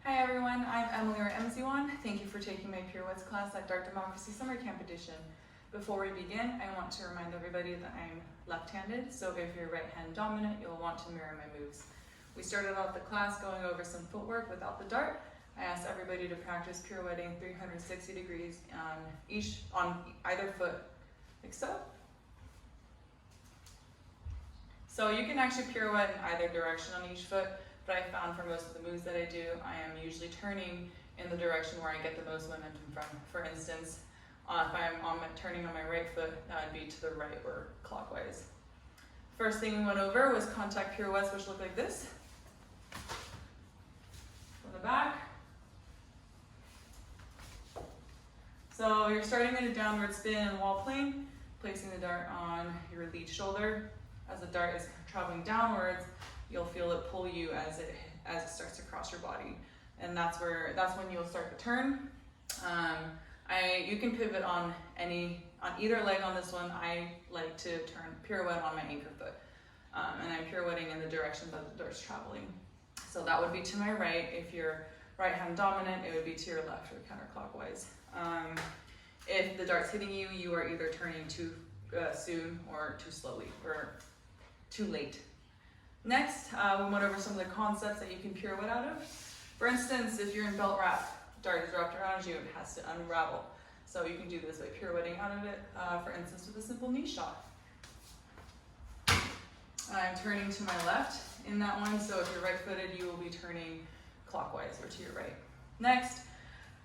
Hi everyone, I'm Emily or emziwan. Thank you for taking my Pirouettes class at Dark Democracy Summer Camp Edition. Before we begin, I want to remind everybody that I'm left-handed, so if you're right-hand dominant, you'll want to mirror my moves. We started off the class going over some footwork without the dart. I asked everybody to practice pirouetting 360 degrees on either foot, like so. So you can actually pirouette in either direction on each foot, but I found for most of the moves that I do, I am usually turning in the direction where I get the most momentum from. For instance, if I'm turning on my right foot, that would be to the right or clockwise. First thing we went over was contact pirouettes, which look like this. From the back. So you're starting in a downward spin and wall plane, placing the dart on your lead shoulder. As the dart is traveling downwards, you'll feel it pull you as it starts to cross your body, and that's when you'll start the turn. You can pivot on either leg on this one. I like to pirouette on my anchor foot, and I'm pirouetting in the direction that the dart's traveling. So that would be to my right. If you're right hand dominant, it would be to your left or counterclockwise. If the dart's hitting you, you are either turning too soon or too slowly or too late. Next, we went over some of the concepts that you can pirouette out of. For instance, if you're in belt wrap, dart is wrapped around you, it has to unravel. So you can do this by pirouetting out of it, for instance, with a simple knee shot. I'm turning to my left in that one, so if you're right-footed, you will be turning clockwise or to your right. Next,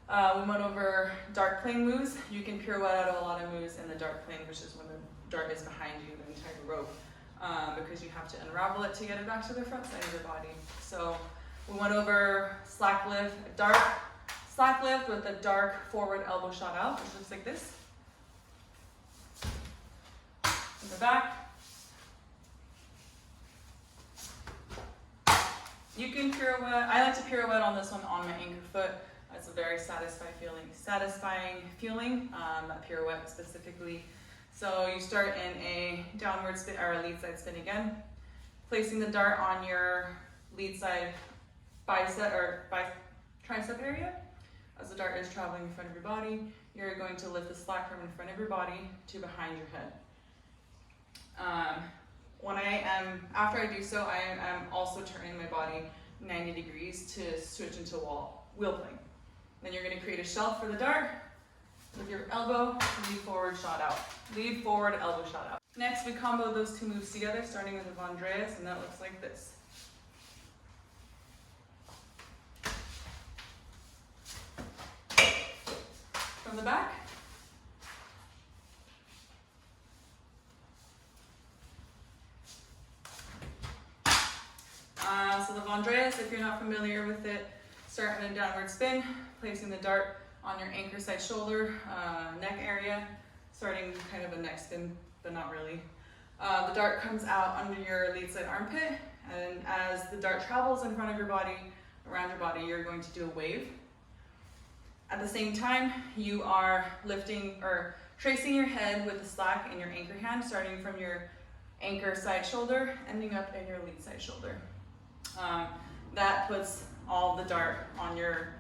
we went over dart plane moves. You can pirouette out of a lot of moves in the dart plane, which is when the dart is behind you, the entire rope. Because you have to unravel it to get it back to the front side of your body. So we went over slack lift with a dark forward elbow shot out, which looks like this. In the back. You can pirouette. I like to pirouette on this one on my anchor foot. It's a very satisfying feeling, that pirouette specifically. So you start in a downward spin or a lead side spin again, placing the dart on your lead side tricep area. As the dart is traveling in front of your body, you're going to lift the slack from in front of your body to behind your head. After I do so, I am also turning my body 90 degrees to switch into wheel plane. Then you're going to create a shelf for the dart. With your elbow, lead forward, shot out. Lead forward, elbow, shot out. Next, we combo those two moves together, starting with the Vandreas, and that looks like this. From the back. So the Vandreas, if you're not familiar with it, start in a downward spin, placing the dart on your anchor side shoulder, neck area, starting kind of a neck spin, but not really. The dart comes out under your lead side armpit, and as the dart travels in front of your body, around your body, you're going to do a wave. At the same time, you are lifting or tracing your head with the slack in your anchor hand, starting from your anchor side shoulder, ending up in your lead side shoulder. That puts all the dart on your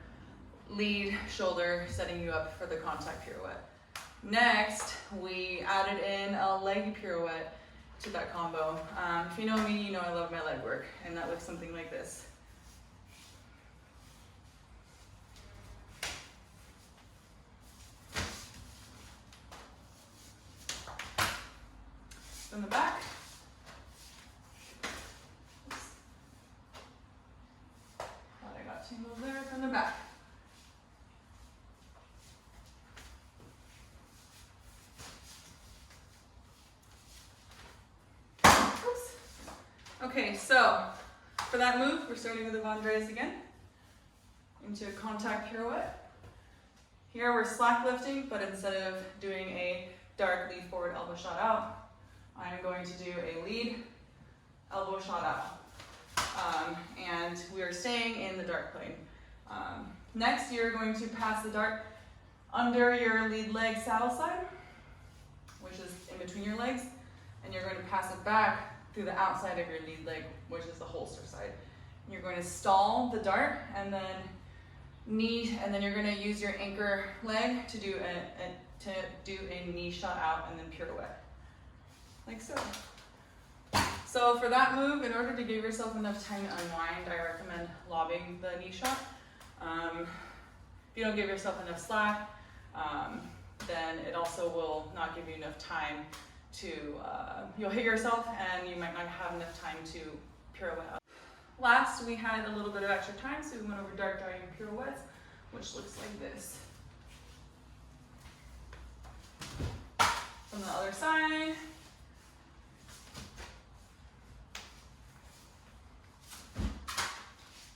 lead shoulder, setting you up for the contact pirouette. Next, we added in a leg pirouette to that combo. If you know me, you know I love my leg work, and that looks something like this. From the back. Oops. Thought I got tangled there. From the back. Okay, so for that move, we're starting with the Vandreas again, into a contact pirouette. Here we're slack lifting, but instead of doing a dark lead forward elbow shot out, I'm going to do a lead elbow shot out. And we are staying in the dart plane. Next, you're going to pass the dart under your lead leg saddle side, which is in between your legs, and you're going to pass it back through the outside of your lead leg, which is the holster side. You're going to stall the dart and then knee, and then you're gonna use your anchor leg to do a knee shot out and then pirouette, like so. So for that move, in order to give yourself enough time to unwind, I recommend lobbing the knee shot. If you don't give yourself enough slack, then it also will not give you enough time to, you'll hit yourself and you might not have enough time to pirouette. Last, we had a little bit of extra time, so we went over dart dragging pirouettes, which looks like this. From the other side.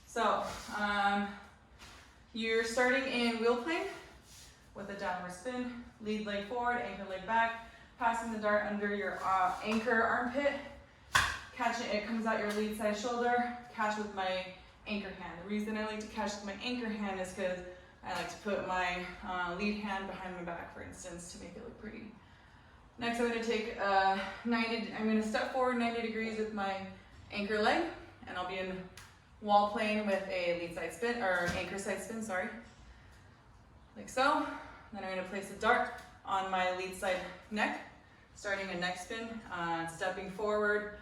So, you're starting in wheel plane with a downward spin, lead leg forward, anchor leg back, passing the dart under your anchor armpit, catch it, it comes out your lead side shoulder, catch with my anchor hand. The reason I like to catch with my anchor hand is because I like to put my lead hand behind my back, for instance, to make it look pretty. Next, I'm going to take I'm going to step forward 90 degrees with my anchor leg, and I'll be in wall plane with a lead side spin, or anchor side spin, sorry. Like so. Then I'm going to place a dart on my lead side neck, starting a neck spin, stepping forward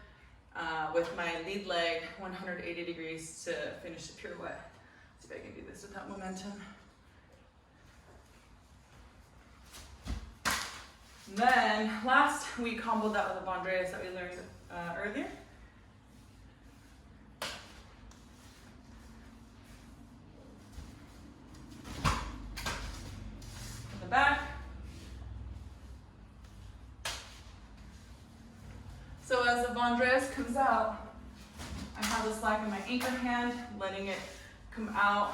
with my lead leg 180 degrees to finish the pirouette. See if I can do this without momentum. And then last, we comboed that with a Bondreas that we learned earlier. The back. So as the Bondreas comes out, I have the slack in my anchor hand, letting it come out,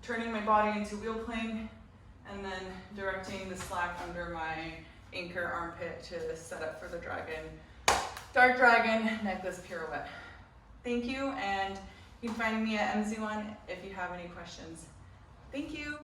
turning my body into wheel plane, and then directing the slack under my anchor armpit to set up for the dragon, dart dragon necklace pirouette. Thank you, and you can find me at emziwan if you have any questions. Thank you.